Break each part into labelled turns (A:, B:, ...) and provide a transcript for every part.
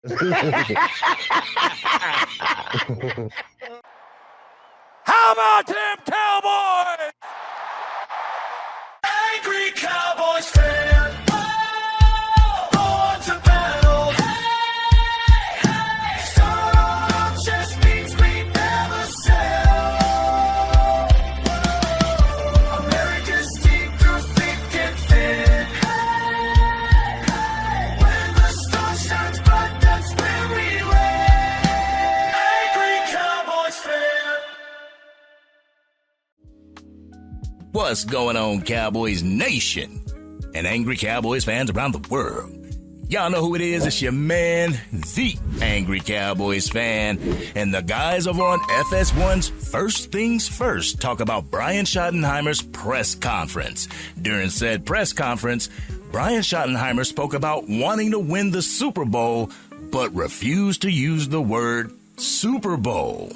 A: How about them Cowboys? Angry Cowboys fan. Born to battle. Start just means we never sell. America's team through thick and thin. When the sun shines bright, that's where we win. Angry Cowboys fan.
B: What's going on, Cowboys Nation and Angry Cowboys fans around the world? Y'all know who it is. It's your man, the Angry Cowboys Fan. And the guys over on FS1's First Things First talk about Brian Schottenheimer's press conference. During said press conference, Brian Schottenheimer spoke about wanting to win the Super Bowl, but refused to use the word Super Bowl.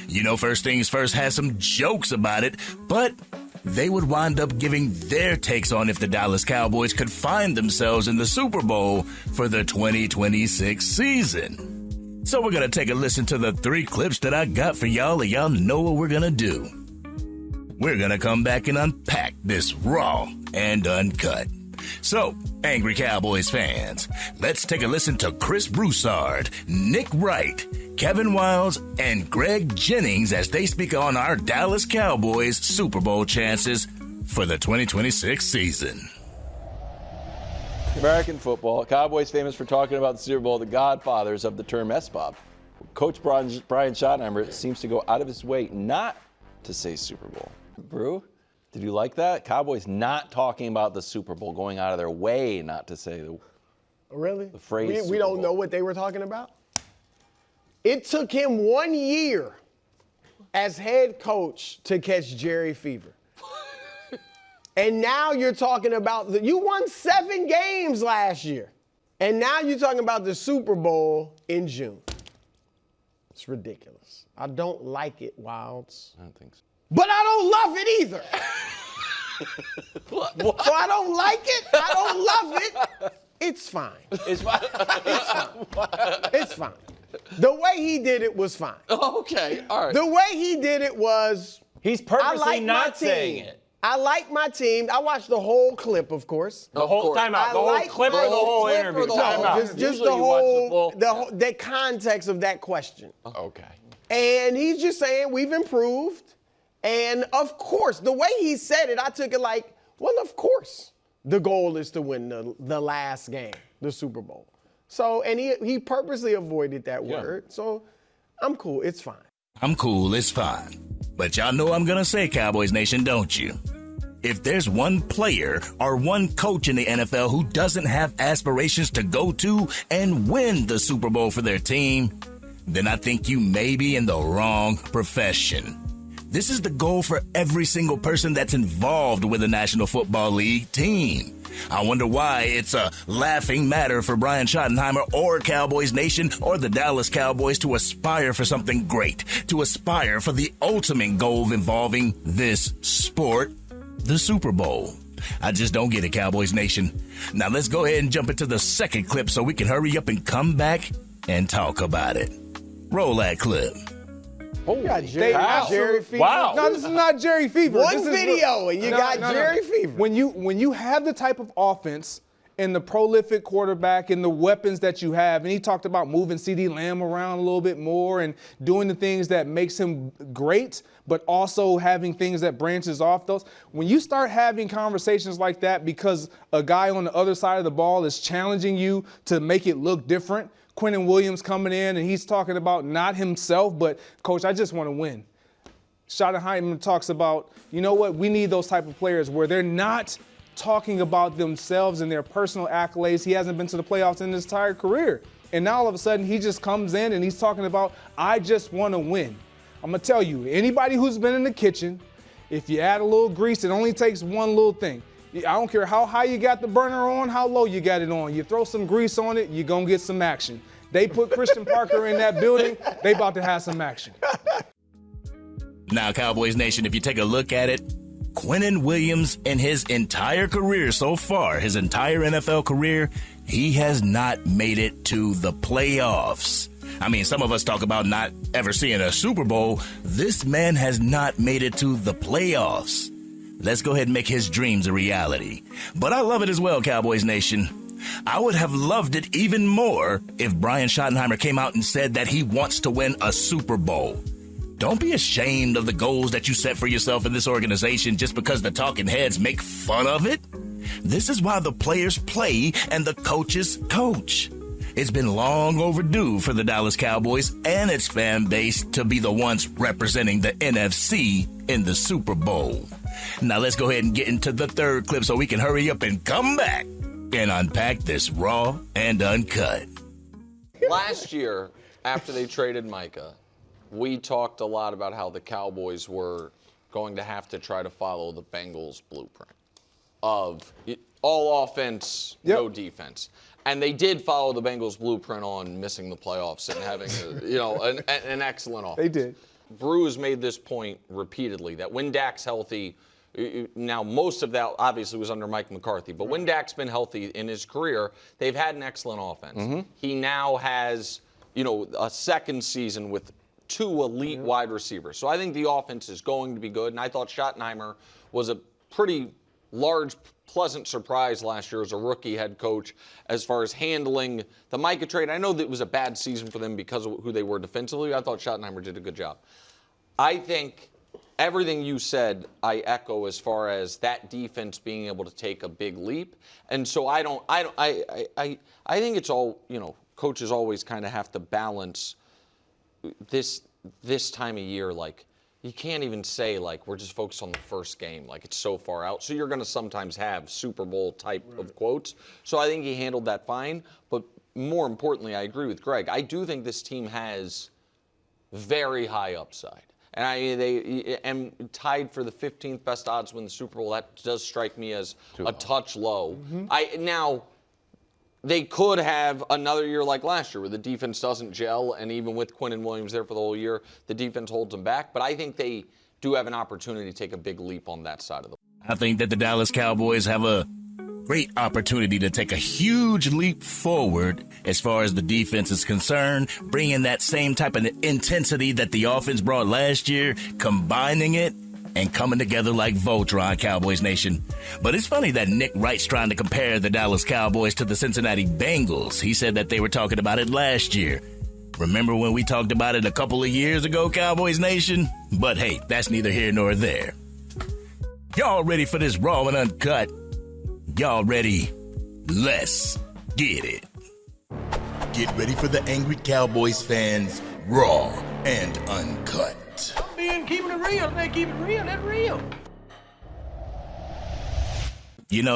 B: You know, First Things First has some jokes about it, but they would wind up giving their takes on if the Dallas Cowboys could find themselves in the Super Bowl for the 2026 season. So we're going to take a listen to the 3 clips that I got for y'all, and y'all know what we're going to do. We're going to come back and unpack this raw and uncut. So, Angry Cowboys fans, let's take a listen to Chris Broussard, Nick Wright, Kevin Wiles, and Greg Jennings as they speak on our Dallas Cowboys Super Bowl chances for the 2026 season.
C: American football. Cowboys famous for talking about the Super Bowl, the godfathers of the term SBOB. Coach Brian Schottenheimer seems to go out of his way not to say Super Bowl. Brew, did you like that? Cowboys not talking about the Super Bowl, going out of their way not to say the phrase.
D: We don't know what they were talking about? It took him 1 year as head coach to catch Jerry fever. And now you're talking about you won 7 games last year. And now you're talking about the Super Bowl in June. It's ridiculous. I don't like it, Wilds.
C: I don't think so.
D: But I don't love it either. So I don't like it. I don't love it. It's fine.
C: It's fine.
D: It's fine. It's fine. The way he did it was fine.
C: Okay, all right.
D: The way he did it was,
E: he's purposely not saying it.
D: I like my team. I watched the whole clip, of course.
E: The whole time out. The whole clip or the whole interview?
D: Just the whole, the context of that question.
C: Okay.
D: And he's just saying we've improved. And of course, the way he said it, I took it like, well, of course, the goal is to win the last game, the Super Bowl. So, and he purposely avoided that word. So I'm cool. It's fine.
B: I'm cool. It's fine. But y'all know I'm going to say, Cowboys Nation, don't you? If there's one player or one coach in the NFL who doesn't have aspirations to go to and win the Super Bowl for their team, then I think you may be in the wrong profession. This is the goal for every single person that's involved with the National Football League team. I wonder why it's a laughing matter for Brian Schottenheimer or Cowboys Nation or the Dallas Cowboys to aspire for something great, to aspire for the ultimate goal involving this sport, the Super Bowl. I just don't get it, Cowboys Nation. Now let's go ahead and jump into the second clip so we can hurry up and come back and talk about it. Roll that clip.
D: Oh, you got Jerry fever.
E: Wow.
F: No, this is not Jerry fever.
D: One video and you got Jerry fever.
F: When you have the type of offense and the prolific quarterback and the weapons that you have, and he talked about moving CeeDee Lamb around a little bit more and doing the things that makes him great, but also having things that branches off those. When you start having conversations like that because a guy on the other side of the ball is challenging you to make it look different, Quinnen Williams coming in and he's talking about not himself, but coach, I just want to win. Schottenheimer talks about, you know what, we need those type of players where they're not talking about themselves and their personal accolades. He hasn't been to the playoffs in his entire career. And now all of a sudden he just comes in and he's talking about, I just want to win. I'm going to tell you, anybody who's been in the kitchen, if you add a little grease, it only takes one little thing. I don't care how high you got the burner on, how low you got it on. You throw some grease on it, you're going to get some action. They put Christian Parker in that building, they about to have some action.
B: Now, Cowboys Nation, if you take a look at it, Quinnen Williams in his entire career so far, his entire NFL career, he has not made it to the playoffs. I mean, some of us talk about not ever seeing a Super Bowl. This man has not made it to the playoffs. Let's go ahead and make his dreams a reality. But I love it as well, Cowboys Nation. I would have loved it even more if Brian Schottenheimer came out and said that he wants to win a Super Bowl. Don't be ashamed of the goals that you set for yourself in this organization just because the talking heads make fun of it. This is why the players play and the coaches coach. It's been long overdue for the Dallas Cowboys and its fan base to be the ones representing the NFC in the Super Bowl. Now let's go ahead and get into the third clip so we can hurry up and come back and unpack this raw and uncut.
G: Last year, after they traded Micah, we talked a lot about how the Cowboys were going to have to try to follow the Bengals blueprint of all offense, no defense. And they did follow the Bengals blueprint on missing the playoffs and having an excellent offense.
F: They did.
G: Brew has made this point repeatedly that when Dak's healthy, now most of that obviously was under Mike McCarthy, but when Dak's been healthy in his career, they've had an excellent offense. He now has, a second season with 2 elite wide receivers. So I think the offense is going to be good, and I thought Schottenheimer was a pretty large, pleasant surprise last year as a rookie head coach as far as handling the Micah trade. I know that it was a bad season for them because of who they were defensively. I thought Schottenheimer did a good job. I think everything you said, I echo as far as that defense being able to take a big leap. And so I think it's all, coaches always kind of have to balance this time of year. Like, you can't even say, like, we're just focused on the first game. Like, it's so far out. So you're going to sometimes have Super Bowl type of quotes. So I think he handled that fine. But more importantly, I agree with Greg. I do think this team has very high upside. And they tied for the 15th best odds to win the Super Bowl. That does strike me as a touch low. Now, they could have another year like last year where the defense doesn't gel, and even with Quinnen Williams there for the whole year, the defense holds them back. But I think they do have an opportunity to take a big leap on that side of the ball.
B: I think that the Dallas Cowboys have a great opportunity to take a huge leap forward as far as the defense is concerned, bringing that same type of intensity that the offense brought last year, combining it, and coming together like Voltron, Cowboys Nation. But it's funny that Nick Wright's trying to compare the Dallas Cowboys to the Cincinnati Bengals. He said that they were talking about it last year. Remember when we talked about it a couple of years ago, Cowboys Nation? But hey, that's neither here nor there. Y'all ready for this raw and uncut? Y'all ready? Let's get it. Get ready for the Angry Cowboys fans, raw and uncut.
E: Keeping it real, man. Keep it real. That's real.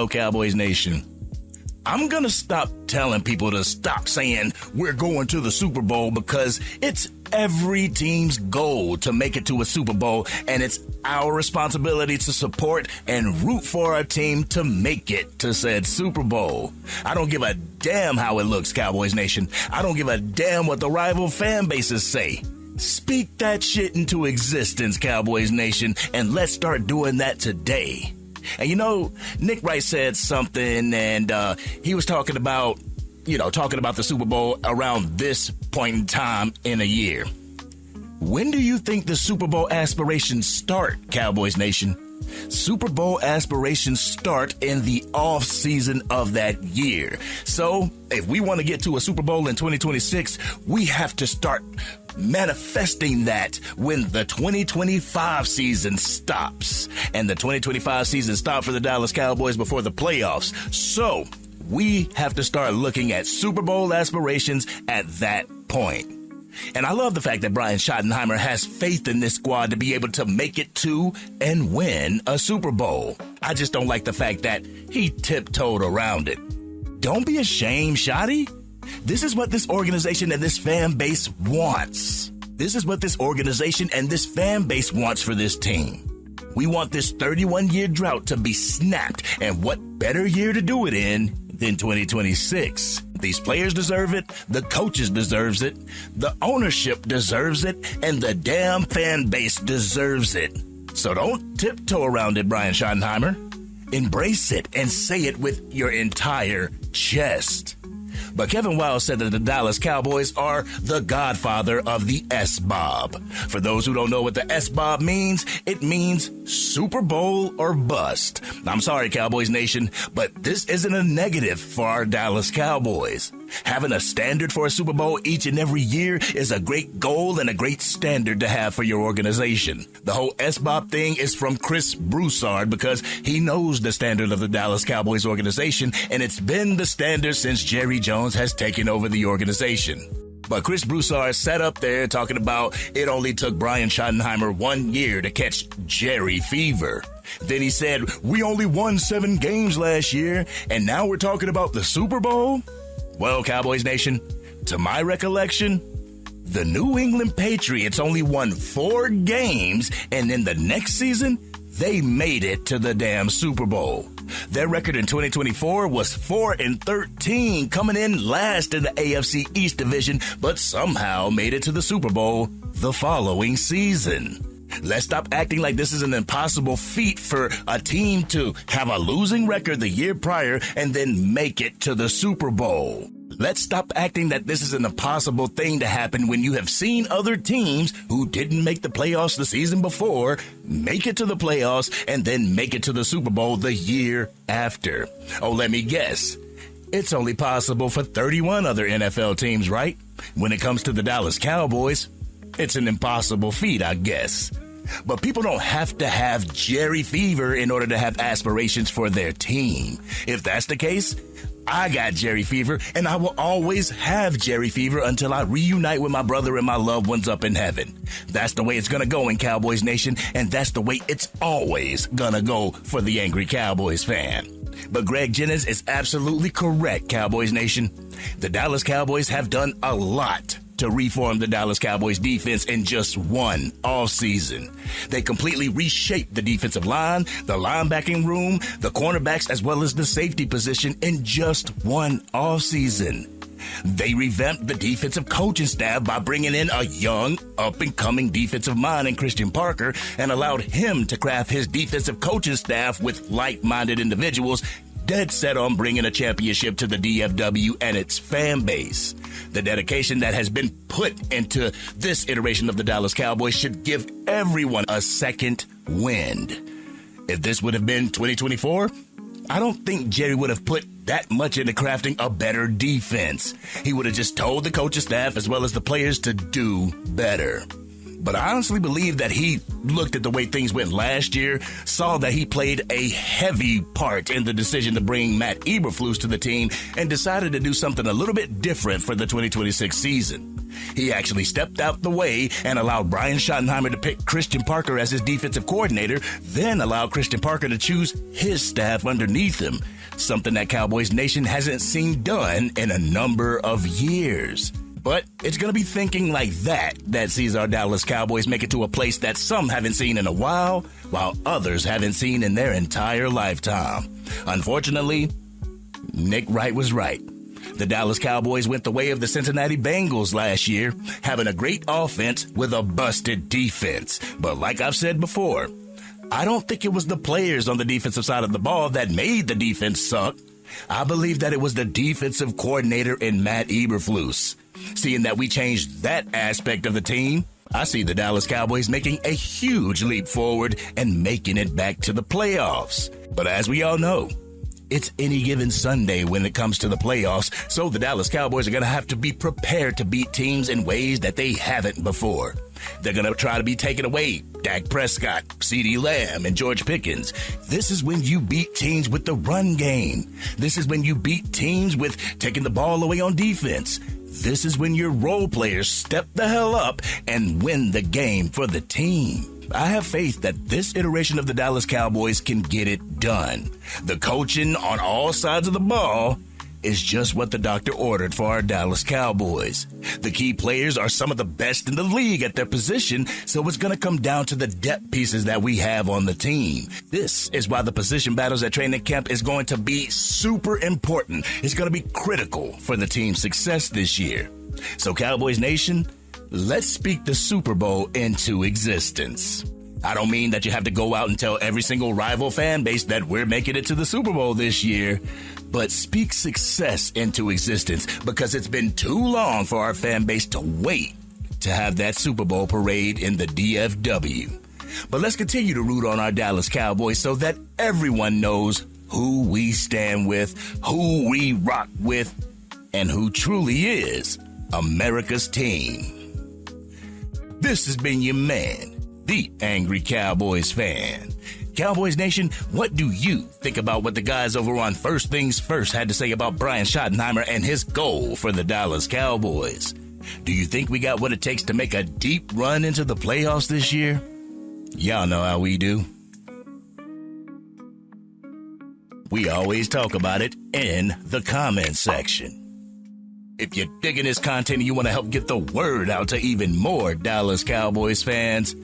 B: Cowboys Nation, I'm going to stop telling people to stop saying we're going to the Super Bowl because it's every team's goal to make it to a Super Bowl, and it's our responsibility to support and root for our team to make it to said Super Bowl. I don't give a damn how it looks, Cowboys Nation. I don't give a damn what the rival fan bases say. Speak that shit into existence, Cowboys Nation, and let's start doing that today. And Nick Wright said something, and he was talking about the Super Bowl around this point in time in a year. When do you think the Super Bowl aspirations start, Cowboys Nation? Super Bowl aspirations start in the off season of that year. So if we want to get to a Super Bowl in 2026, we have to start manifesting that when the 2025 season stops. And the 2025 season stopped for the Dallas Cowboys before the playoffs. So we have to start looking at Super Bowl aspirations at that point. And I love the fact that Brian Schottenheimer has faith in this squad to be able to make it to and win a Super Bowl. I just don't like the fact that he tiptoed around it. Don't be ashamed, Shotty. This is what this organization and this fan base wants. This is what this organization and this fan base wants for this team. We want this 31-year drought to be snapped, and what better year to do it in than 2026? These players deserve it, the coaches deserves it, the ownership deserves it, and the damn fan base deserves it. So don't tiptoe around it, Brian Schottenheimer. Embrace it and say it with your entire chest. But Kevin Wiles said that the Dallas Cowboys are the godfather of the S-Bob. For those who don't know what the S-Bob means, it means Super Bowl or bust. I'm sorry, Cowboys Nation, but this isn't a negative for our Dallas Cowboys. Having a standard for a Super Bowl each and every year is a great goal and a great standard to have for your organization. The whole S-Bob thing is from Chris Broussard because he knows the standard of the Dallas Cowboys organization, and it's been the standard since Jerry Jones has taken over the organization. But Chris Broussard sat up there talking about it only took Brian Schottenheimer 1 year to catch Jerry fever. Then he said, we only won 7 games last year, and now we're talking about the Super Bowl? Well, Cowboys Nation, to my recollection, the New England Patriots only won 4 games, and in the next season, they made it to the damn Super Bowl. Their record in 2024 was 4-13, coming in last in the AFC East division, but somehow made it to the Super Bowl the following season. Let's stop acting like this is an impossible feat for a team to have a losing record the year prior and then make it to the Super Bowl. Let's stop acting that this is an impossible thing to happen when you have seen other teams who didn't make the playoffs the season before make it to the playoffs and then make it to the Super Bowl the year after. Oh, let me guess. It's only possible for 31 other NFL teams, right? When it comes to the Dallas Cowboys, it's an impossible feat, I guess. But people don't have to have Jerry fever in order to have aspirations for their team. If that's the case, I got Jerry fever, and I will always have Jerry fever until I reunite with my brother and my loved ones up in heaven. That's the way it's going to go in Cowboys Nation, and that's the way it's always going to go for the Angry Cowboys fan. But Greg Jennings is absolutely correct, Cowboys Nation. The Dallas Cowboys have done a lot to reform the Dallas Cowboys defense in just one offseason. They completely reshaped the defensive line, the linebacking room, the cornerbacks, as well as the safety position in just one offseason. They revamped the defensive coaching staff by bringing in a young, up-and-coming defensive mind in Christian Parker and allowed him to craft his defensive coaching staff with like-minded individuals dead set on bringing a championship to the DFW and its fan base. The dedication that has been put into this iteration of the Dallas Cowboys should give everyone a second wind. If this would have been 2024, I don't think Jerry would have put that much into crafting a better defense. He would have just told the coaching staff as well as the players to do better. But I honestly believe that he looked at the way things went last year, saw that he played a heavy part in the decision to bring Matt Eberflus to the team, and decided to do something a little bit different for the 2026 season. He actually stepped out the way and allowed Brian Schottenheimer to pick Christian Parker as his defensive coordinator, then allowed Christian Parker to choose his staff underneath him, something that Cowboys Nation hasn't seen done in a number of years. But it's going to be thinking like that sees our Dallas Cowboys make it to a place that some haven't seen in a while others haven't seen in their entire lifetime. Unfortunately, Nick Wright was right. The Dallas Cowboys went the way of the Cincinnati Bengals last year, having a great offense with a busted defense. But like I've said before, I don't think it was the players on the defensive side of the ball that made the defense suck. I believe that it was the defensive coordinator in Matt Eberflus. Seeing that we changed that aspect of the team, I see the Dallas Cowboys making a huge leap forward and making it back to the playoffs. But as we all know, it's any given Sunday when it comes to the playoffs, so the Dallas Cowboys are going to have to be prepared to beat teams in ways that they haven't before. They're going to try to be taking away Dak Prescott, CeeDee Lamb, and George Pickens. This is when you beat teams with the run game. This is when you beat teams with taking the ball away on defense. This is when your role players step the hell up and win the game for the team. I have faith that this iteration of the Dallas Cowboys can get it done. The coaching on all sides of the ball is just what the doctor ordered for our Dallas Cowboys. The key players are some of the best in the league at their position, so it's going to come down to the depth pieces that we have on the team. This is why the position battles at training camp is going to be super important. It's going to be critical for the team's success this year. So Cowboys Nation, let's speak the Super Bowl into existence. I don't mean that you have to go out and tell every single rival fan base that we're making it to the Super Bowl this year, but speak success into existence because it's been too long for our fan base to wait to have that Super Bowl parade in the DFW. But let's continue to root on our Dallas Cowboys so that everyone knows who we stand with, who we rock with, and who truly is America's team. This has been your man, the Angry Cowboys Fan. Cowboys Nation, what do you think about what the guys over on First Things First had to say about Brian Schottenheimer and his goal for the Dallas Cowboys? Do you think we got what it takes to make a deep run into the playoffs this year? Y'all know how we do. We always talk about it in the comment section. If you're digging this content and you want to help get the word out to even more Dallas Cowboys fans,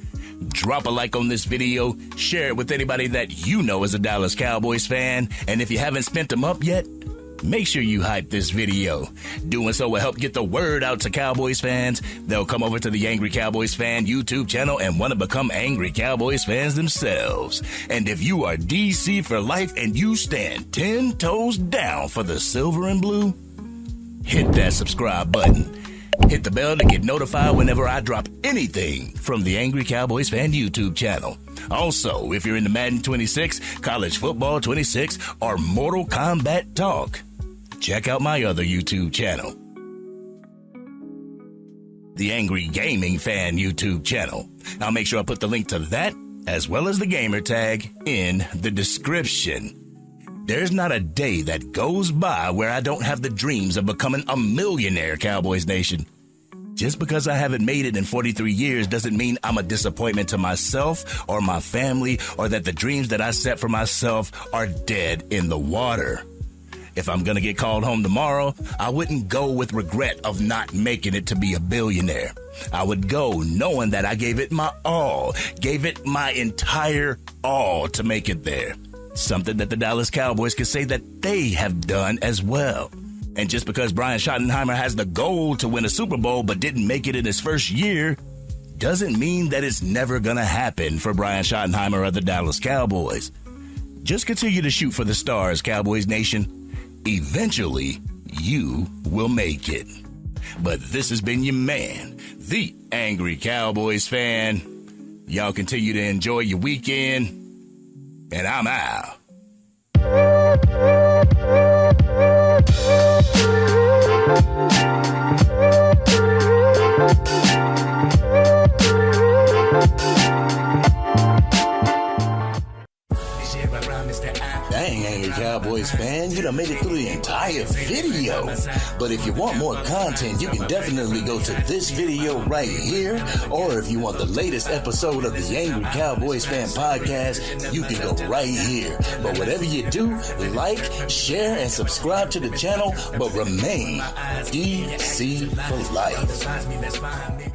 B: drop a like on this video, share it with anybody that you know is a Dallas Cowboys fan, and if you haven't spent them up yet, make sure you hype this video. Doing so will help get the word out to Cowboys fans. They'll come over to the Angry Cowboys Fan YouTube channel and want to become Angry Cowboys fans themselves. And if you are DC for life and you stand 10 toes down for the silver and blue, hit that subscribe button. Hit the bell to get notified whenever I drop anything from the Angry Cowboys Fan YouTube channel. Also, if you're into Madden 26, College Football 26, or Mortal Kombat Talk, check out my other YouTube channel, the Angry Gaming Fan YouTube channel. I'll make sure I put the link to that, as well as the gamer tag, in the description. There's not a day that goes by where I don't have the dreams of becoming a millionaire, Cowboys Nation. Just because I haven't made it in 43 years doesn't mean I'm a disappointment to myself or my family, or that the dreams that I set for myself are dead in the water. If I'm going to get called home tomorrow, I wouldn't go with regret of not making it to be a billionaire. I would go knowing that I gave it my all, gave it my entire all to make it there. Something that the Dallas Cowboys can say that they have done as well. And just because Brian Schottenheimer has the goal to win a Super Bowl but didn't make it in his first year, doesn't mean that it's never going to happen for Brian Schottenheimer or the Dallas Cowboys. Just continue to shoot for the stars, Cowboys Nation. Eventually, you will make it. But this has been your man, the Angry Cowboys Fan. Y'all continue to enjoy your weekend, and I'm out. Dang, Angry Cowboys Fan, you done made it through the entire video. But if you want more content, you can definitely go to this video right here. Or if you want the latest episode of the Angry Cowboys Fan podcast, you can go right here. But whatever you do, like, share, and subscribe to the channel, but remain DC for life.